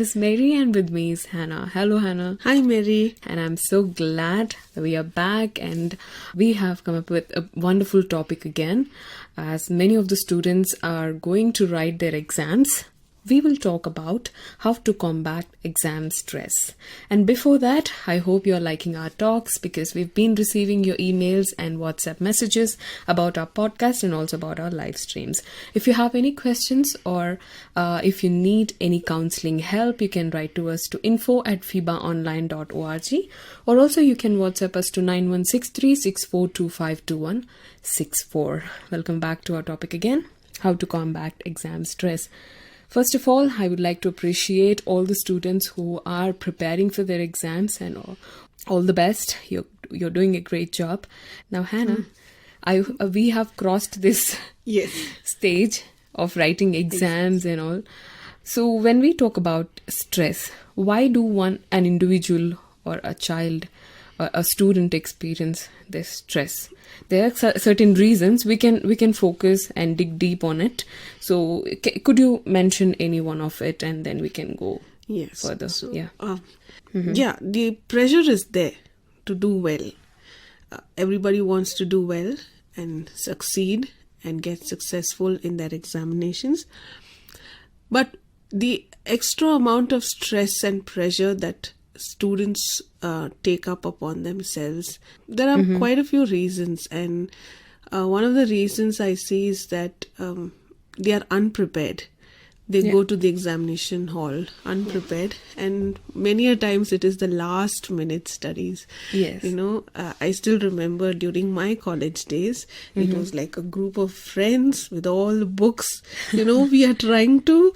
is Mary and with me is Hannah. Hello, Hannah. Hi, Mary. And I'm so glad that we are back and we have come up with a wonderful topic again. As many of the students are going to write their exams, we will talk about how to combat exam stress. And before that, I hope you're liking our talks because we've been receiving your emails and WhatsApp messages about our podcast and also about our live streams. If you have any questions or if you need any counseling help, you can write to us to info@fibaonline.org, or also you can WhatsApp us to 916364252164. Welcome back to our topic again, how to combat exam stress. First of all, I would like to appreciate all the students who are preparing for their exams and all the best. You're doing a great job. Now, Hannah, we have crossed this stage of writing exams and all. So when we talk about stress, why do an individual or a child or a student experience this stress? There are certain reasons. We can focus and dig deep on it. So could you mention any one of it and then we can go further? So, the pressure is there to do well. Everybody wants to do well and succeed and get successful in their examinations. But the extra amount of stress and pressure that students take up upon themselves, there are quite a few reasons, and one of the reasons I see is that they are unprepared. They go to the examination hall unprepared, and many a times it is the last minute studies. Yes. I still remember during my college days, it was like a group of friends with all the books. We are trying to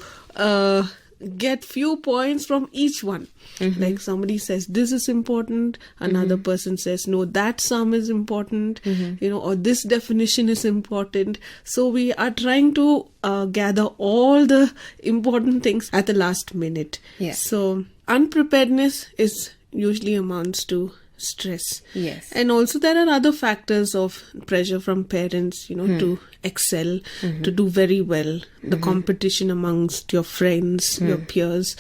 get few points from each one. Like somebody says this is important, another person says no, that sum is important, or this definition is important. So we are trying to gather all the important things at the last minute. So unpreparedness is usually amounts to stress. Yes. And also there are other factors of pressure from parents, to excel, to do very well, the competition amongst your friends, your peers.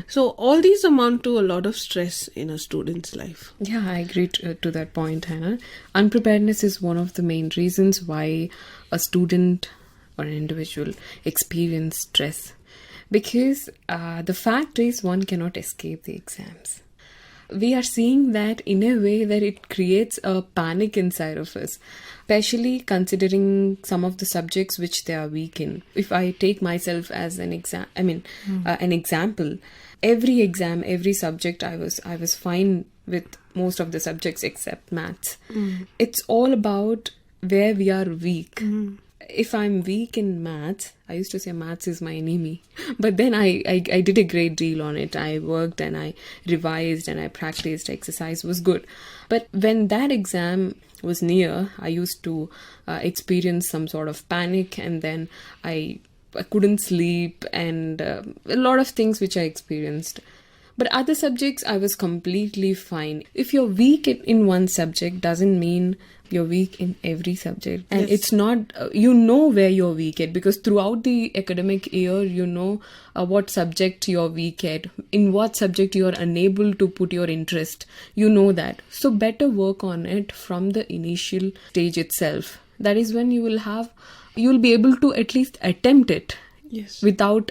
So all these amount to a lot of stress in a student's life. Yeah, I agree to that point, Hannah. Unpreparedness is one of the main reasons why a student or an individual experience stress. Because the fact is one cannot escape the exams. We are seeing that in a way that it creates a panic inside of us, especially considering some of the subjects which they are weak in. If I take myself as an example, every exam, every subject, I was fine with most of the subjects except maths. It's all about where we are weak. If I'm weak in maths, I used to say maths is my enemy. But then I did a great deal on it. I worked and I revised and I practiced. Exercise was good. But when that exam was near, I used to experience some sort of panic, and then I couldn't sleep and a lot of things which I experienced. But other subjects, I was completely fine. If you're weak in one subject, doesn't mean you're weak in every subject. And it's not, where you're weak at, because throughout the academic year, what subject you're weak at, in what subject you're unable to put your interest. You know that. So better work on it from the initial stage itself. That is when you'll be able to at least attempt it without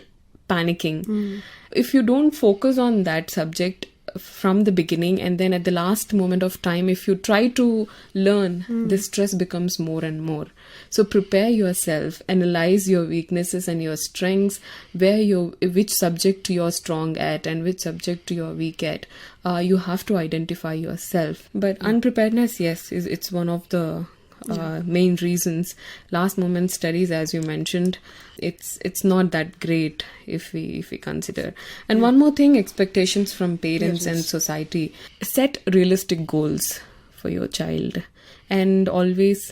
panicking. If you don't focus on that subject from the beginning and then at the last moment of time, if you try to learn, the stress becomes more and more. So prepare yourself, analyze your weaknesses and your strengths, which subject you're strong at and which subject you're weak at. You have to identify yourself. But unpreparedness, it's one of the main reasons. Last moment studies, as you mentioned, it's not that great if we consider. And one more thing, expectations from parents and society. Set realistic goals for your child and always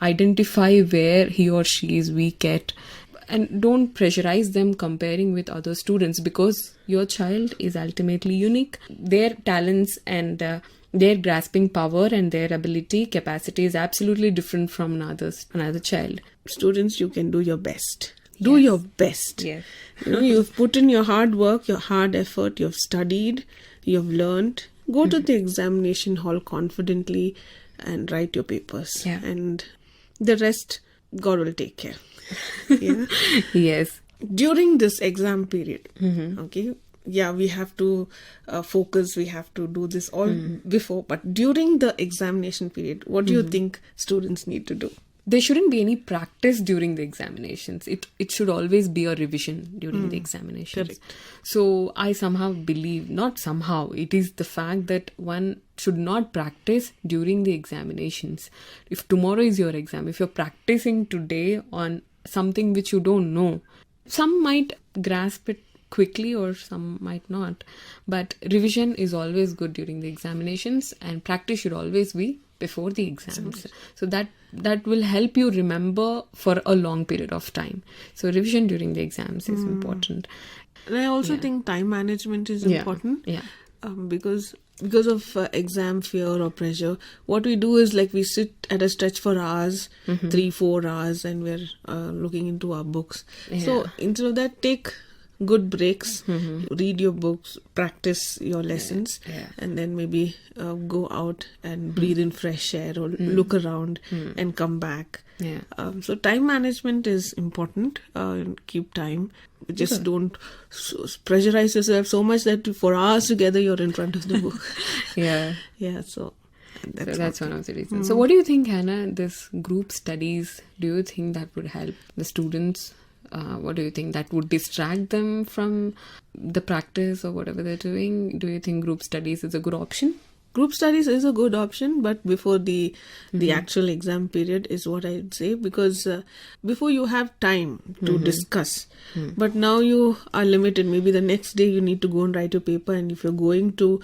identify where he or she is weak at, and don't pressurize them comparing with other students, because your child is ultimately unique. Their talents and their grasping power and their ability, capacity is absolutely different from another child. Students, you can do your best. Do Yes. your best. Yes. You've put in your hard work, your hard effort, you've studied, you've learned. Go to the examination hall confidently and write your papers. Yeah. And the rest, God will take care. Yeah. Yes. During this exam period, okay, yeah, we have to focus, we have to do this all before, but during the examination period, what do you think students need to do? There shouldn't be any practice during the examinations. It should always be a revision during the examinations. Correct. So I somehow believe, not somehow, it is the fact that one should not practice during the examinations. If tomorrow is your exam, if you're practicing today on something which you don't know, some might grasp it quickly or some might not. But revision is always good during the examinations, and practice should always be before the exams. So that will help you remember for a long period of time. So revision during the exams is important. And I also think time management is important. Yeah. Because of exam fear or pressure, what we do is like we sit at a stretch for hours, 3-4 hours, and we're looking into our books. So instead of that, take good breaks, read your books, practice your lessons, and then maybe go out and breathe in fresh air or look around and come back. Yeah. So time management is important. Keep time. Just don't pressurize yourself so much that for hours together you're in front of the book. Yeah. Yeah, so that's one of the reasons. So what do you think, Hannah, this group studies, do you think that would help the students? What do you think? That would distract them from the practice or whatever they're doing? Do you think group studies is a good option? Group studies is a good option, but before the actual exam period is what I'd say, because before you have time to discuss, but now you are limited. Maybe the next day you need to go and write your paper, and if you're going to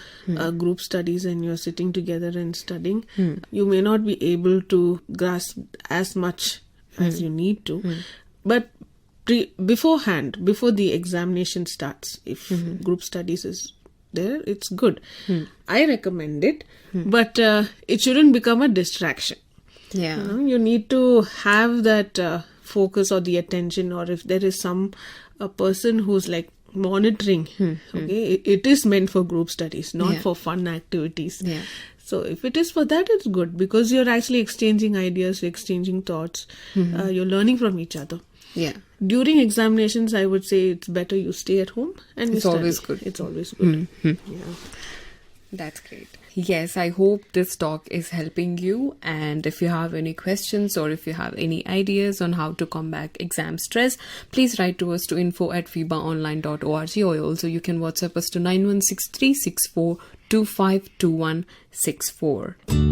group studies and you're sitting together and studying, you may not be able to grasp as much as you need to. But beforehand, before the examination starts, if group studies is there, it's good. I recommend it, but it shouldn't become a distraction. Yeah. You need to have that focus or the attention, or if there is a person who's like monitoring, okay, it is meant for group studies, not for fun activities. Yeah. So if it is for that, it's good, because you're actually exchanging ideas, exchanging thoughts, you're learning from each other. Yeah. During examinations, I would say it's better you stay at home and It's study. always good. It's always good. Yeah. That's great. Yes, I hope this talk is helping you. And if you have any questions or if you have any ideas on how to combat exam stress, please write to us to info@fibaonline.org, or also you can WhatsApp us to 916364252164.